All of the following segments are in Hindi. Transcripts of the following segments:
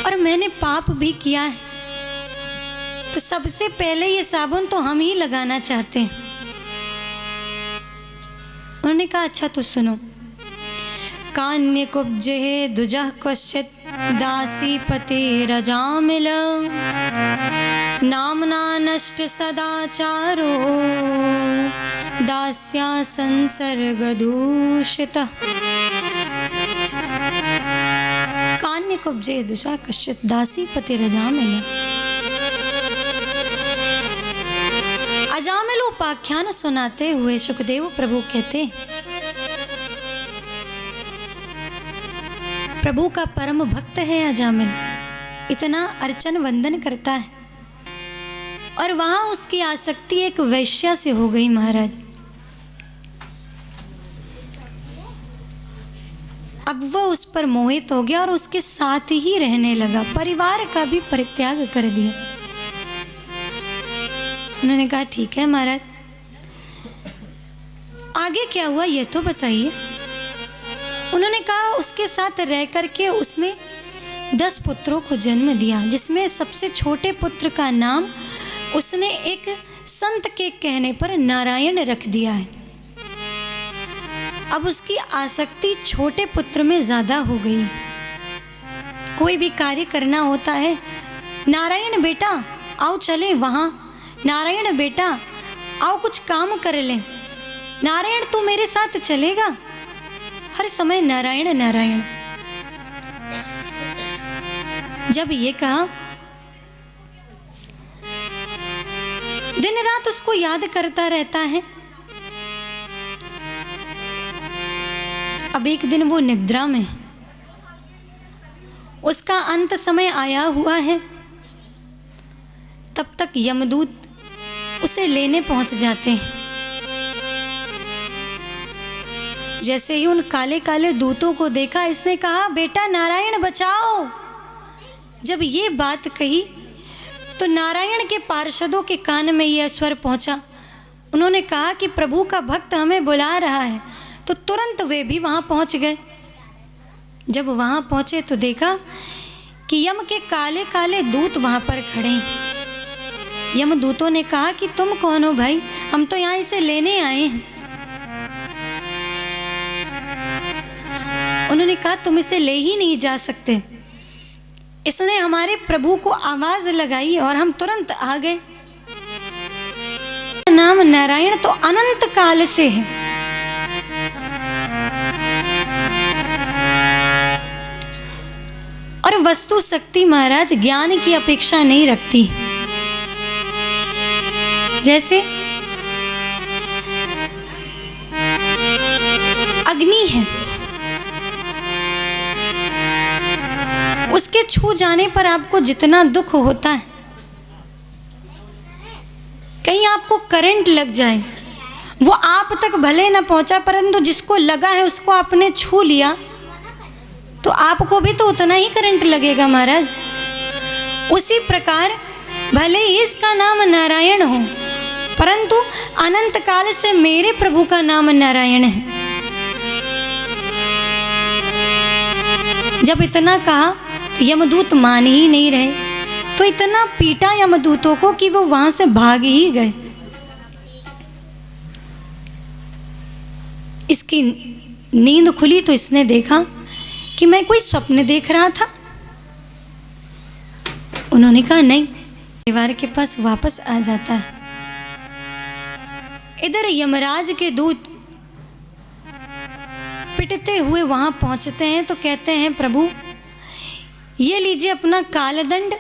और मैंने पाप भी किया है, तो सबसे पहले ये साबुन तो हम ही लगाना चाहते हैं। उन्होंने कहा अच्छा तो सुनो। कान्य कुब्जे दुजह कश्चित दासी पते रजामिल नामना नष्ट सदाचारो दास्या संसर्ग दूषित। कान्य कुब्जे दुजह कश्चित दासी पते रजामिल। अजामिल उपाख्यान सुनाते हुए सुखदेव प्रभु कहते, प्रभु का परम भक्त है अजामिल, इतना अर्चन वंदन करता है, और वहां उसकी आसक्ति एक वैश्या से हो गई महाराज। अब वह उस पर मोहित हो गया और उसके साथ ही रहने लगा, परिवार का भी परित्याग कर दिया। उन्होंने कहा ठीक है महाराज, आगे क्या हुआ ये तो बताइए। उन्होंने कहा उसके साथ रह करके उसने 10 पुत्रों को जन्म दिया, जिसमें सबसे छोटे पुत्र का नाम उसने एक संत के कहने पर नारायण रख दिया है। अब उसकी आसक्ति छोटे पुत्र में ज्यादा हो गई। कोई भी कार्य करना होता है, नारायण बेटा आओ चले वहां, नारायण बेटा आओ कुछ काम कर ले, नारायण तू मेरे साथ चलेगा, हर समय नारायण नारायण। जब ये कहा, दिन रात उसको याद करता रहता है। अब एक दिन वो निद्रा में, उसका अंत समय आया हुआ है, तब तक यमदूत उसे लेने पहुंच जाते हैं। जैसे ही उन काले काले दूतों को देखा, इसने कहा बेटा नारायण बचाओ। जब ये बात कही तो नारायण के पार्षदों के कान में यह स्वर पहुंचा। उन्होंने कहा कि प्रभु का भक्त हमें बुला रहा है, तो तुरंत वे भी वहां पहुंच गए। जब वहां पहुंचे तो देखा कि यम के काले काले दूत वहां पर खड़े। यम दूतों ने कहा कि तुम कौन हो भाई, हम तो यहाँ इसे लेने आए हैं। उन्होंने कहा तुम इसे ले ही नहीं जा सकते, इसने हमारे प्रभु को आवाज लगाई और हम तुरंत आ गए। नाम नारायण तो अनंत काल से है। और वस्तु शक्ति महाराज ज्ञान की अपेक्षा नहीं रखती। जैसे अग्नि है, उसके छू जाने पर आपको जितना दुख होता है, कहीं आपको करंट लग जाए, वो आप तक भले ना पहुंचा, परंतु जिसको लगा है उसको आपने छू लिया तो आपको भी तो उतना ही करंट लगेगा महाराज। उसी प्रकार भले ही इसका नाम नारायण हो, परंतु अनंत काल से मेरे प्रभु का नाम नारायण है। जब इतना कहा तो यमदूत मान ही नहीं रहे, तो इतना पीटा यमदूतों को कि वो वहां से भाग ही गए। इसकी नींद खुली तो इसने देखा कि मैं कोई स्वप्न देख रहा था। उन्होंने कहा नहीं, परिवार के पास वापस आ जाता है। इधर यमराज के दूत पिटते हुए वहां पहुंचते हैं तो कहते हैं प्रभु ये लीजिए अपना कालदंड,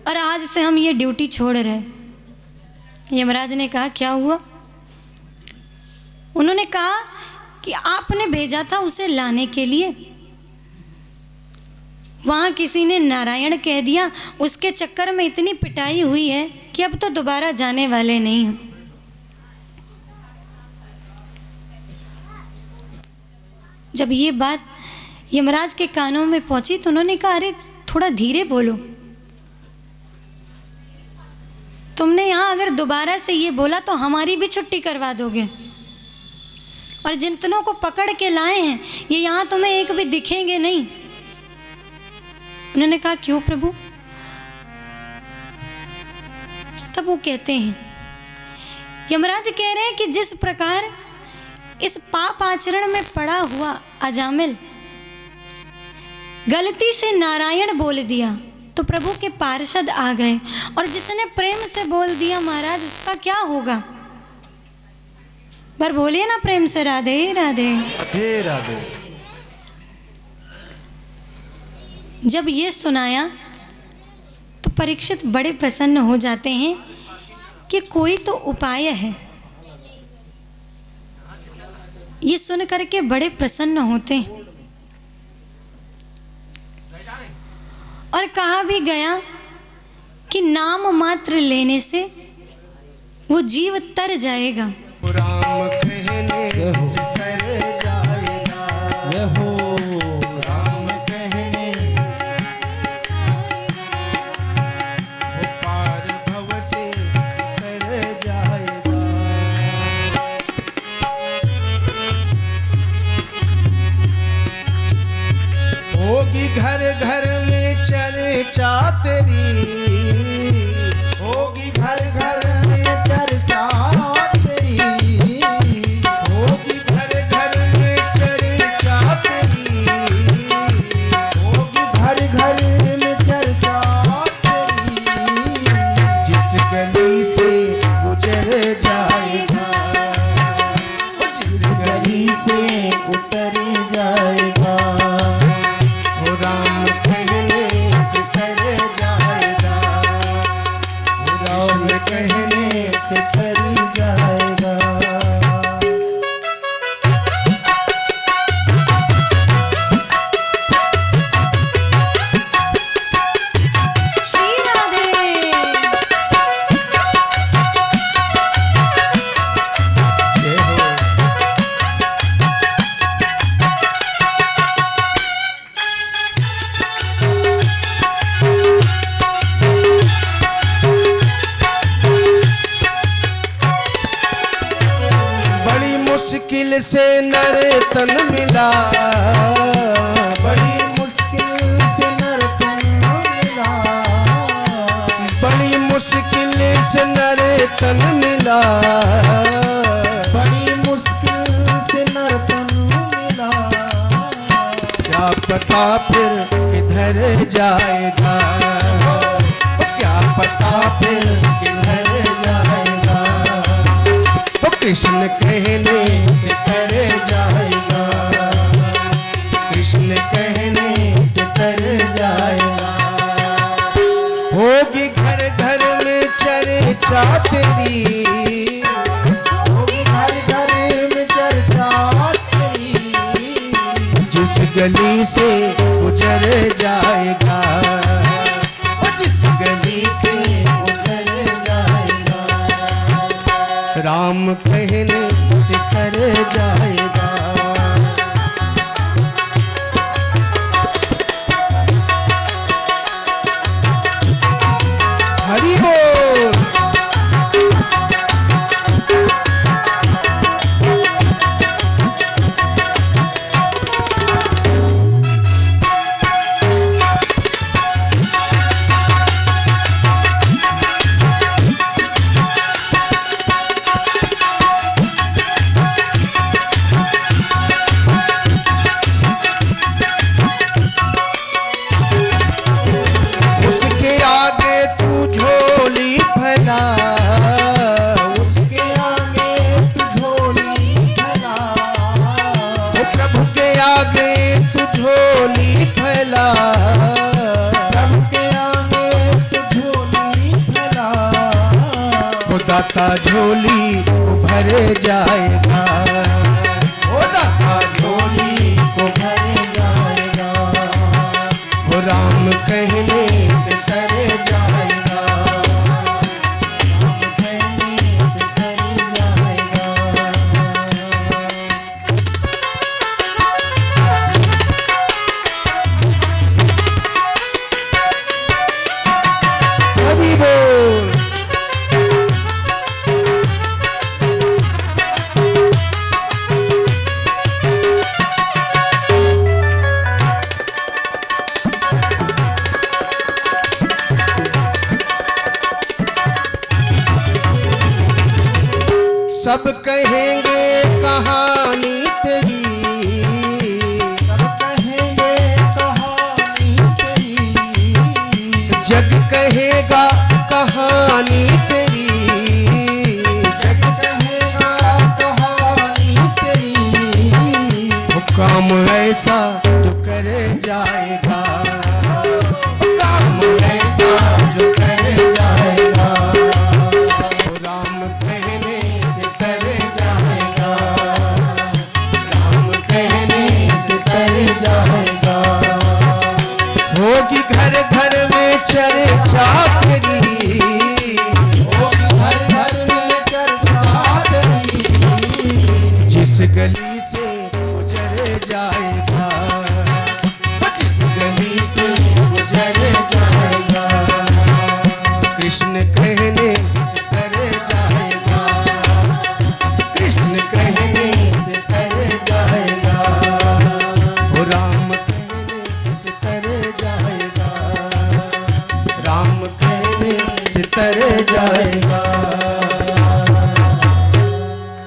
और आज से हम ये ड्यूटी छोड़ रहे। यमराज ने कहा क्या हुआ? उन्होंने कहा कि आपने भेजा था उसे लाने के लिए, वहां किसी ने नारायण कह दिया, उसके चक्कर में इतनी पिटाई हुई है कि अब तो दोबारा जाने वाले नहीं हैं। जब ये बात यमराज के कानों में पहुंची तो उन्होंने कहा अरे थोड़ा धीरे बोलो, तुमने यहाँ अगर दोबारा से ये बोला तो हमारी भी छुट्टी करवा दोगे, और जितनों को पकड़ के लाए हैं ये यहाँ तुम्हें एक भी दिखेंगे नहीं। उन्होंने कहा क्यों प्रभु? तब वो कहते हैं, यमराज कह रहे हैं कि जिस प्रकार इस पाप आचरण में पड़ा हुआ अजामिल गलती से नारायण बोल दिया तो प्रभु के पार्षद आ गए, और जिसने प्रेम से बोल दिया महाराज उसका क्या होगा? पर बोलिए ना प्रेम से, राधे राधे राधे राधे। जब ये सुनाया तो परीक्षित बड़े प्रसन्न हो जाते हैं कि कोई तो उपाय है। ये सुन करके बड़े प्रसन्न होते हैं। और कहा भी गया कि नाम मात्र लेने से वो जीव तर जाएगा। राम कहने से तर जाएगा, राम कहने वो पार भव से तर जाएगा। होगी घर घर में चर्चा तेरी, होगी घर घर में चर्चा तेरी, होगी घर घर में चर्चा तेरी, होगी घर घर में चर्चा तेरी। जिस गली से गुजर जाएगा, जिस गली से उतर जाएगा, वो राम कहने से तर जाएगा, वो राम कहने से तर जाएगा। श्री राधे। जय हो। बड़ी मुश्किल से नर तन मिला, बड़ी मुश्किल से नर तन मिला, बड़ी मुश्किल से नर तन मिला, बड़ी मुश्किल से नर तन मिला। क्या पता फिर किधर जाएगा, क्या पता फिर किधर जाएगा, वो कृष्ण कहने से तर जाएगा, कृष्ण कहने से तर जाएगा। होगी घर घर में चर्चा तेरी, होगी घर घर में चर्चा तेरी। जिस गली से गुजर जाएगा, वो जिस गली से गुजर जाएगा, राम कहने से तर जाएगा। हरि बोल। उसके आगे तू झोली फैला, उसके आगे तू झोली फैला, वो प्रभु के आगे तू झोली फैला, प्रभु के आगे तू झोली फैला। वो दाता झोली को भर जाएगा, वो दाता झोली को भर जाएगा, वो राम कहने से तर जाएगा, राम कहने से तर जाएगा। हरि बोल। सब कहेंगे कहानी तेरी, सब कहेंगे कहानी तेरी, जग कहेगा कहानी तेरी, जग कहेगा कहानी तेरी। वो काम ऐसा जो कर जाएगा, काम ऐसा जो कर जाएगा, वो राम कहने से कर जाएगा, राम कहने से कर जाएगा। होगी घर घर में चर्चा तेरी, होगी घर घर में चर्चा तेरी, जिस गली से गुजर जाएगा, जिस गली से गुजर जाएगा, कृष्ण कहने से कर जाएगा, कृष्ण कहने से कर जाएगा, वो राम कहने से कर जाएगा, राम कहने से तर जाएगा।